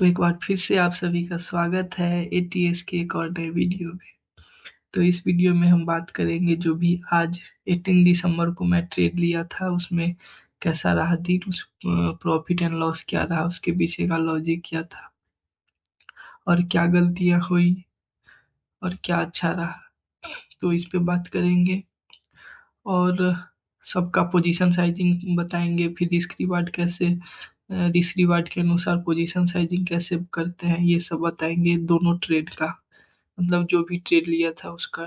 तो एक बार फिर से आप सभी का स्वागत है एटीएस के एक और नए वीडियो में। तो इस वीडियो में हम बात करेंगे जो भी आज 18 दिसंबर को मैं ट्रेड लिया था उसमें कैसा रहा दिन, उस प्रॉफिट एंड लॉस क्या रहा, उसके पीछे का लॉजिक क्या था और क्या गलतियां हुई और क्या अच्छा रहा। तो इस पे बात करेंगे और सबका पोजीशन साइजिंग बताएंगे, फिर रिस्क रिवार्ड कैसे, रिस्क रिवार्ड के अनुसार पोजीशन साइजिंग कैसे करते हैं ये सब बताएंगे दोनों ट्रेड का, मतलब जो भी ट्रेड लिया था उसका।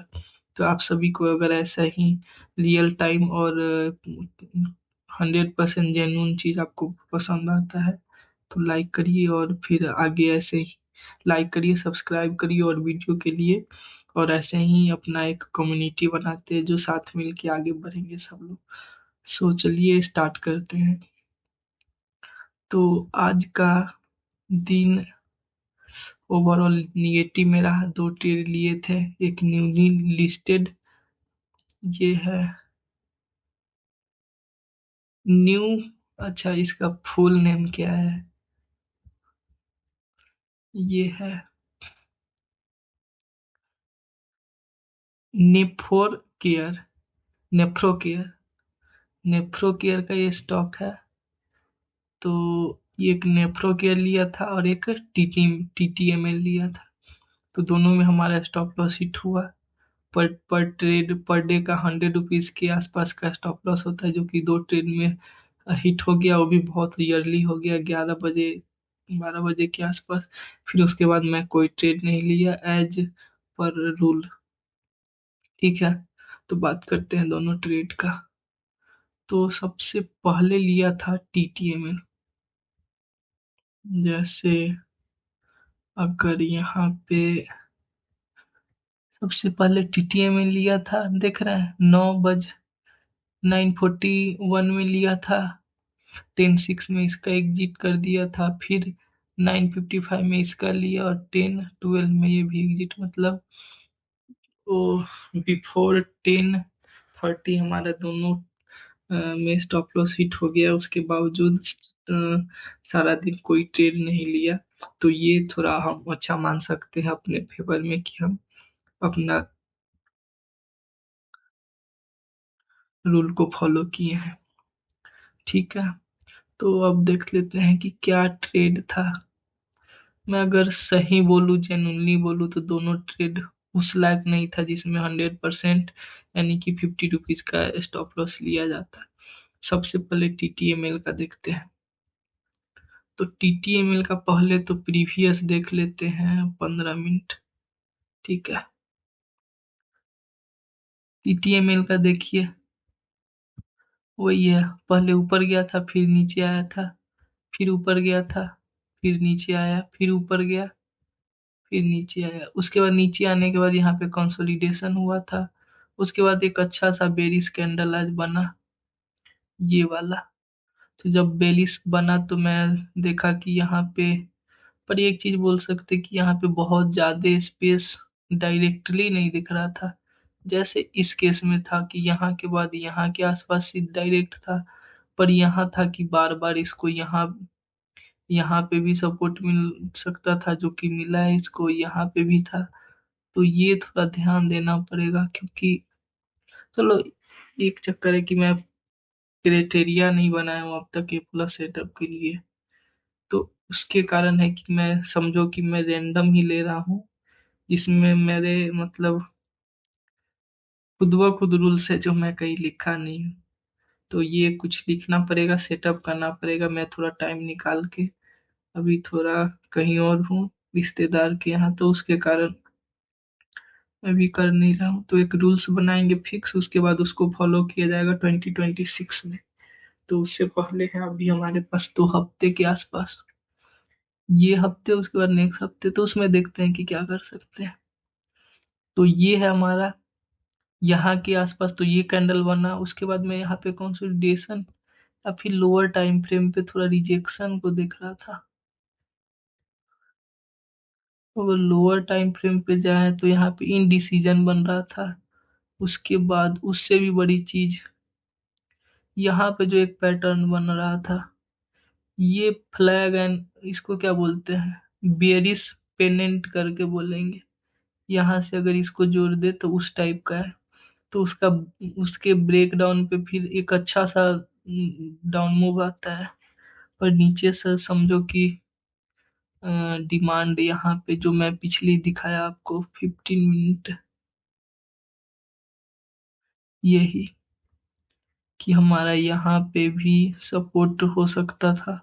तो आप सभी को अगर ऐसा ही रियल टाइम और 100% जेन्युइन चीज आपको पसंद आता है तो लाइक करिए और फिर आगे ऐसे ही लाइक करिए, सब्सक्राइब करिए और वीडियो के लिए, और ऐसे ही अपना एक कम्युनिटी बनाते हैं जो साथ मिल के आगे बढ़ेंगे सब लोग। सो चलिए स्टार्ट करते हैं। तो आज का दिन ओवरऑल निगेटिव में रहा। दो ट्रेड लिए थे, एक न्यूली लिस्टेड, ये है न्यू, अच्छा इसका फुल नेम क्या है, ये है Nephro Care, Nephro Care, Nephro Care का ये स्टॉक है। तो ये एक नेफ्रो केयर लिया था और एक टीटीएमएल लिया था। तो दोनों में हमारा स्टॉप लॉस हिट हुआ। पर ट्रेड पर डे का 100 रुपीज के आसपास का स्टॉप लॉस होता है, जो कि दो ट्रेड में हिट हो गया, वो भी बहुत ईयरली हो गया, 11 बजे 12 बजे के आसपास। फिर उसके बाद मैं कोई ट्रेड नहीं लिया एज पर रूल। ठीक है, तो बात करते हैं दोनों ट्रेड का। तो सबसे पहले लिया था टीटीएमएल। जैसे अगर यहाँ पे सबसे पहले टीटीएमएल लिया था, देख रहे हैं 9:41 में लिया था, 10:06 में इसका एग्जिट कर दिया था, फिर 9:55 में इसका लिया और 10:12 में ये भी एग्जिट, मतलब वो बिफोर 10:30 हमारा दोनों में स्टॉप लॉस हिट हो गया। उसके बावजूद सारा दिन कोई ट्रेड नहीं लिया। तो ये थोड़ा हम अच्छा मान सकते हैं अपने फेवर में कि हम अपना रूल को फॉलो किए हैं। ठीक है, तो अब देख लेते हैं कि क्या ट्रेड था। मैं अगर सही बोलूँ, जेनुनली बोलूँ, तो दोनों ट्रेड उस लायक नहीं था जिसमें 100% यानी कि 50 रुपीज का स्टॉप लॉस लिया जाता है। सबसे पहले टीटीएमएल का देखते हैं। तो टीटीएमएल का पहले तो प्रीवियस देख लेते हैं 15 मिनट। ठीक है, टीटीएमएल का देखिए, वही है, पहले ऊपर गया था, फिर नीचे आया था, फिर ऊपर गया था, फिर नीचे आया, फिर ऊपर गया, फिर नीचे आया। उसके बाद नीचे आने के बाद यहाँ पे कंसोलिडेशन हुआ था। उसके बाद एक अच्छा सा बेरिश कैंडल आज बना, ये वाला। तो जब बेरिश बना तो मैं देखा कि यहाँ पे, पर एक चीज बोल सकते कि यहाँ पे बहुत ज्यादा स्पेस डायरेक्टली नहीं दिख रहा था, जैसे इस केस में था कि यहाँ के बाद यहाँ के आसपास ही डायरेक्ट था। पर यहाँ था कि बार बार इसको यहाँ यहाँ पे भी सपोर्ट मिल सकता था, जो कि मिला है इसको, यहाँ पे भी था। तो ये थोड़ा ध्यान देना पड़ेगा, क्योंकि चलो, एक चक्कर है कि मैं क्राइटेरिया नहीं बनाया हूँ अब तक ये पूरा सेटअप के लिए। तो उसके कारण है कि मैं, समझो कि मैं रैंडम ही ले रहा हूँ, जिसमें मेरे मतलब खुद ब खुद रूल्स है जो मैं कहीं लिखा नहीं हूँ। तो ये कुछ लिखना पड़ेगा, सेटअप करना पड़ेगा। मैं थोड़ा टाइम निकाल के, अभी थोड़ा कहीं और हूँ रिश्तेदार के यहाँ, तो उसके कारण मैं भी कर नहीं रहा हूँ। तो एक रूल्स बनाएंगे फिक्स, उसके बाद उसको फॉलो किया जाएगा 2026 में। तो उससे पहले है अभी हमारे पास 2 हफ्ते के आसपास, ये हफ्ते उसके बाद नेक्स्ट हफ्ते, तो उसमें देखते हैं कि क्या कर सकते हैं। तो ये है हमारा यहाँ के आसपास, तो ये कैंडल बना। उसके बाद मैं यहाँ पे कंसोलिडेशन या फिर लोअर टाइम फ्रेम पे थोड़ा रिजेक्शन को देख रहा था। अगर लोअर टाइम फ्रेम पे जाए तो यहाँ पे इनडिसीजन बन रहा था। उसके बाद उससे भी बड़ी चीज, यहाँ पे जो एक पैटर्न बन रहा था, ये फ्लैग एंड इसको क्या बोलते हैं, बेरिस पेनेंट करके बोलेंगे। यहाँ से अगर इसको जोड़ दे तो उस टाइप का है। तो उसका उसके ब्रेक डाउन पे फिर एक अच्छा सा डाउन मूव आता है। पर नीचे से समझो कि डिमांड यहाँ पे जो मैं पिछली दिखाया आपको 15 मिनट, यही कि हमारा यहाँ पे भी सपोर्ट हो सकता था,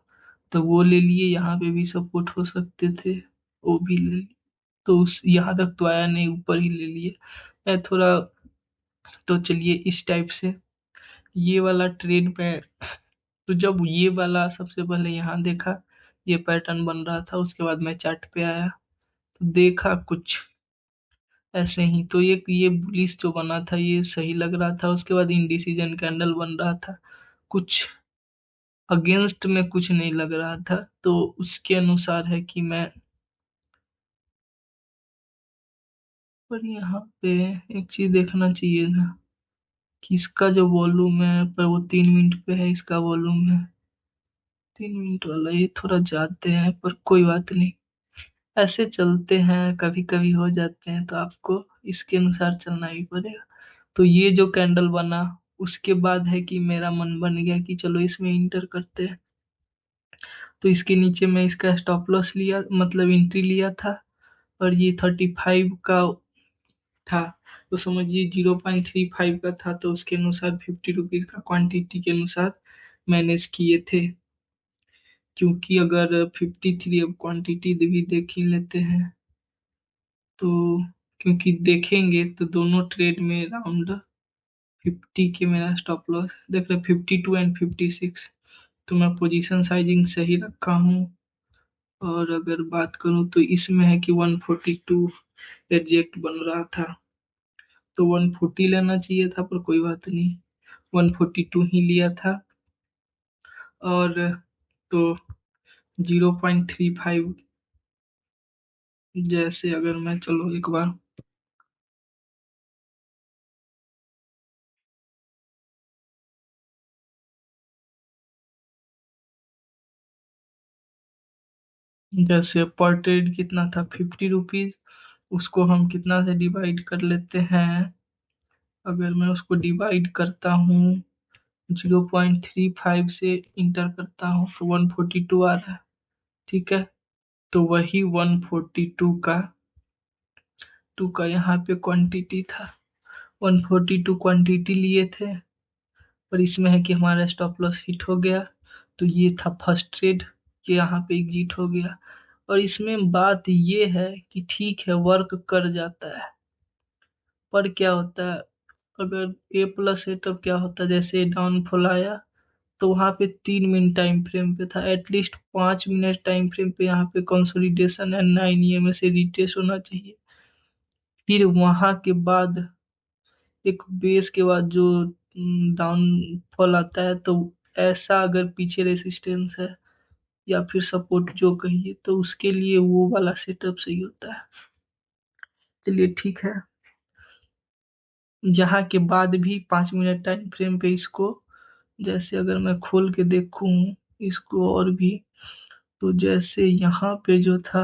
तो वो ले लिए। यहाँ पे भी सपोर्ट हो सकते थे, वो भी ले लिए। तो उस यहाँ तक तो आया नहीं, ऊपर ही ले लिए। मैं थोड़ा, तो चलिए इस टाइप से ये वाला ट्रेड में, तो जब ये वाला सबसे पहले यहाँ देखा, ये पैटर्न बन रहा था, उसके बाद मैं चार्ट पे आया तो देखा कुछ ऐसे ही। तो ये बुलिश जो बना था ये सही लग रहा था। उसके बाद इंडिसीजन कैंडल बन रहा था, कुछ अगेंस्ट में कुछ नहीं लग रहा था। तो उसके अनुसार है कि मैं, पर यहाँ पे एक चीज देखना चाहिए ना कि इसका जो वॉल्यूम है, पर वो 3 मिनट पे है, इसका वॉल्यूम है 3 मिनट वाला, ये थोड़ा ज्यादा है, पर कोई बात नहीं। ऐसे चलते हैं, कभी कभी हो जाते हैं, तो आपको इसके अनुसार चलना ही पड़ेगा। तो ये जो कैंडल बना, उसके बाद है कि मेरा मन बन गया कि चलो इसमें इंटर करते हैं। तो इसके नीचे मैं इसका स्टॉप लॉस लिया, मतलब एंट्री लिया था। और ये 35 का था, तो समझिए 0.35 का था, तो उसके अनुसार 50 रुपीज का क्वांटिटी के अनुसार मैनेज किए थे। क्योंकि अगर 53, अब क्वांटिटी भी देख ही लेते हैं तो, क्योंकि देखेंगे तो दोनों ट्रेड में राउंड 50 के मेरा स्टॉप लॉस देख रहे, 52 एंड 56। तो मैं पोजीशन साइजिंग सही रखा हूँ। और अगर बात करूँ तो इसमें है कि 142 एग्जैक्ट बन रहा था, तो 140 लेना चाहिए था, पर कोई बात नहीं, 142 ही लिया था। और तो 0.35, जैसे अगर मैं, चलो एक बार, जैसे पर ट्रेड कितना था, 50 रुपीज, उसको हम कितना से डिवाइड कर लेते हैं। अगर मैं उसको डिवाइड करता हूँ 0.35 से इंटर करता हूँ, तो 142 आ रहा है। ठीक है, तो वही 142 का यहाँ पे क्वांटिटी था, 142 क्वांटिटी लिए थे। और इसमें है कि हमारा स्टॉप लॉस हिट हो गया। तो ये था फर्स्ट ट्रेड, ये यहाँ पे एग्जिट हो गया। और इसमें बात ये है कि ठीक है, वर्क कर जाता है, पर क्या होता है, अगर ए प्लस है तब क्या होता है, जैसे डाउनफॉल आया तो वहां पे 3 मिनट टाइम फ्रेम पे था, एटलीस्ट 5 मिनट टाइम फ्रेम पे यहाँ पे कंसोलिडेशन है, 9 EMA से रिट्रेस होना चाहिए। फिर वहां के बाद एक बेस के बाद जो डाउनफॉल आता है, तो ऐसा अगर पीछे रेसिस्टेंस है या फिर सपोर्ट जो कहिए, तो उसके लिए वो वाला सेटअप सही होता है। चलिए ठीक है, यहाँ के बाद भी 5 मिनट टाइम फ्रेम पे इसको, जैसे अगर मैं खोल के देखूं इसको और भी, तो जैसे यहाँ पे जो था,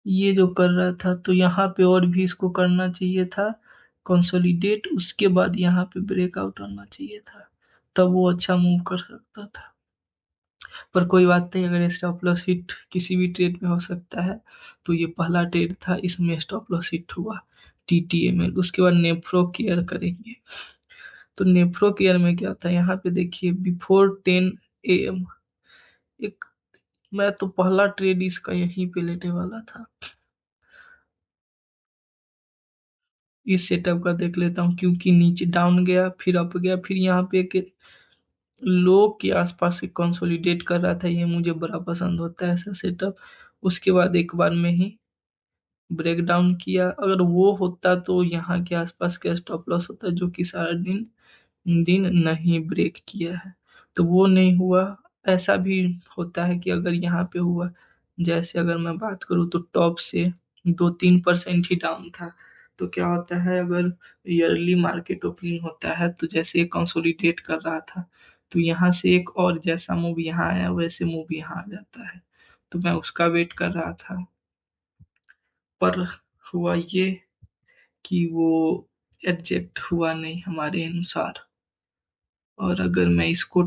ये जो कर रहा था, तो यहाँ पे और भी इसको करना चाहिए था कंसोलिडेट, उसके बाद यहाँ पे ब्रेकआउट आना चाहिए था, तब वो अच्छा मूव कर सकता था। पर कोई बात नहीं, अगर स्टॉप लॉस हिट किसी भी ट्रेड में हो सकता है, तो ये पहला ट्रेड था, इसमें स्टॉप लॉस हिट हुआ TTML। उसके बाद नेफ्रो केयर करेंगे। तो नेफ्रो केयर में क्या था, यहाँ पे देखिए बिफोर 10 AM, एक, मैं तो पहला ट्रेड इसका यहीं पे लेने वाला था। इस सेटअप का देख लेता हूँ, क्योंकि नीचे डाउन गया, फिर अप गया, फिर यहाँ पे एक लो के आसपास से कंसोलिडेट कर रहा था, ये मुझे बड़ा पसंद होता है ऐसा सेटअप। उसके बाद एक बार में ही ब्रेक डाउन किया, अगर वो होता तो यहाँ के आसपास का स्टॉप लॉस होता, जो कि सारा दिन दिन नहीं ब्रेक किया है, तो वो नहीं हुआ। ऐसा भी होता है कि अगर यहाँ पे हुआ, जैसे अगर मैं बात करूँ तो टॉप से 2-3% ही डाउन था, तो क्या होता है, अगर ईयरली मार्केट ओपनिंग होता है, तो जैसे कंसोलिडेट कर रहा था, तो यहाँ से एक और जैसा मूव यहाँ आया, वैसे मूव यहाँ आ जाता है। तो मैं उसका वेट कर रहा था। पर हुआ ये कि वो एग्जैक्ट हुआ नहीं हमारे अनुसार। और अगर मैं इसको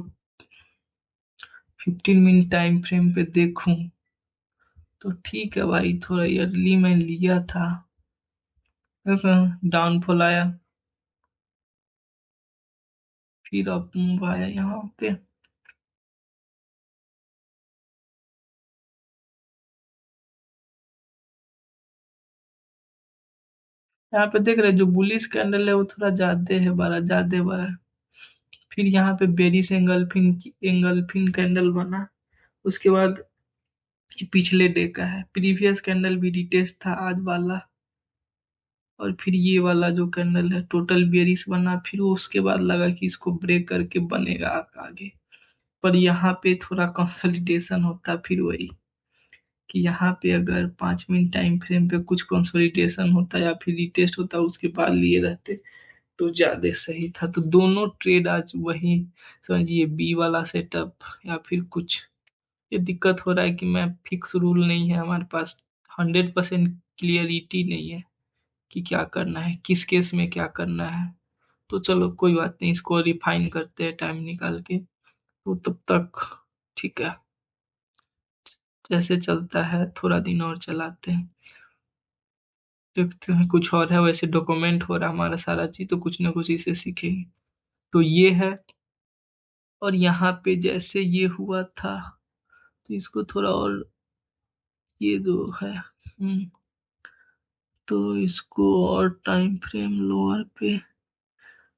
15 मिनट टाइम फ्रेम पे देखूं तो ठीक है भाई, थोड़ा अर्ली मैं लिया था। डाउनफॉल आया, फिर अप मूव आया यहाँ पे। यहाँ पे देख रहे हैं, जो बुलिश कैंडल है वो थोड़ा ज्यादा है, बड़ा ज्यादा बड़ा है। फिर यहाँ पे बेरिश एंगल्फिन कैंडल बना। उसके बाद ये पिछले डे का है, प्रीवियस कैंडल भी रिटेस्ट था आज वाला। और फिर ये वाला जो कैंडल है टोटल बेरिश बना, फिर वो उसके बाद लगा कि इसको ब्रेक करके बनेगा आगे। पर यहाँ पे थोड़ा कंसोलिडेशन होता, फिर वही कि यहाँ पे अगर 5 मिनट टाइम फ्रेम पे कुछ कंसोलिडेशन होता या फिर रिटेस्ट होता उसके बाद लिए रहते तो ज्यादा सही था। तो दोनों ट्रेड आज वही समझिए, बी वाला सेटअप या फिर कुछ। ये दिक्कत हो रहा है कि मैं फिक्स रूल नहीं है हमारे पास, 100% क्लियरिटी नहीं है कि क्या करना है, किस केस में क्या करना है। तो चलो कोई बात नहीं, इसको रिफाइन करते हैं टाइम निकाल के। तो तब तक ठीक है, जैसे चलता है थोड़ा दिन और चलाते हैं, देखते हैं कुछ और है। वैसे डॉक्यूमेंट हो रहा है हमारा सारा चीज, तो कुछ ना कुछ इसे सीखेंगे। तो ये है। और यहाँ पे जैसे ये हुआ था, तो इसको थोड़ा और, ये जो है तो इसको और टाइम फ्रेम लोअर पे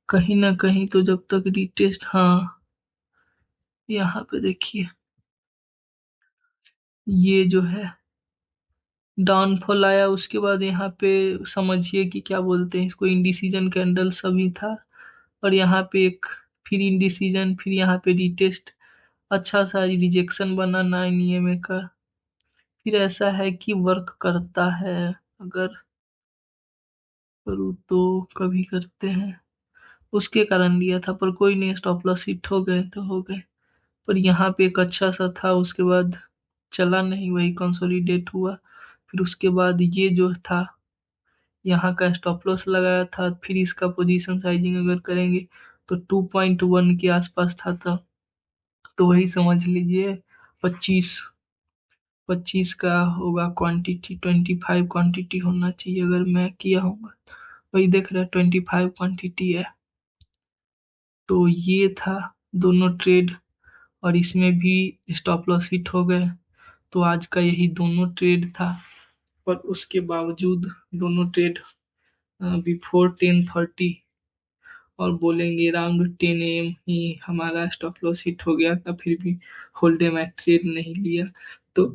कहीं ना कहीं, तो जब तक रिटेस्ट, हाँ यहाँ पे देखिए, ये जो है डाउनफॉल आया, उसके बाद यहाँ पे समझिए कि क्या बोलते हैं इसको, इंडिसीजन कैंडल सभी था। और यहाँ पे एक फिर इंडिसीजन, फिर यहाँ पे रिटेस्ट, अच्छा सा रिजेक्शन बना 9 EMA का। फिर ऐसा है कि वर्क करता है, अगर करूँ तो कभी करते हैं, उसके कारण लिया था। पर कोई नहीं, स्टॉप लॉस हिट हो गए तो हो गए। पर यहाँ पे एक अच्छा सा था, उसके बाद चला नहीं, वही कंसोलिडेट हुआ। फिर उसके बाद ये जो था, यहाँ का स्टॉप लॉस लगाया था, फिर इसका पोजीशन साइजिंग अगर करेंगे तो 2.1 के आसपास था। तो वही समझ लीजिए 25 25 का होगा क्वांटिटी, 25 क्वांटिटी होना चाहिए अगर मैं किया होगा। वही देख रहे हैं 25 क्वांटिटी है। तो ये था दोनों ट्रेड, और इसमें भी स्टॉप लॉस हिट हो गए। तो आज का यही दोनों ट्रेड था। पर उसके बावजूड दोनों ट्रेड बिफोर 10:30 और बोलेंगे अराउंड 10 AM ही हमारा स्टॉप लॉस हिट हो गया था, फिर भी होल्डे में ट्रेड नहीं लिया। तो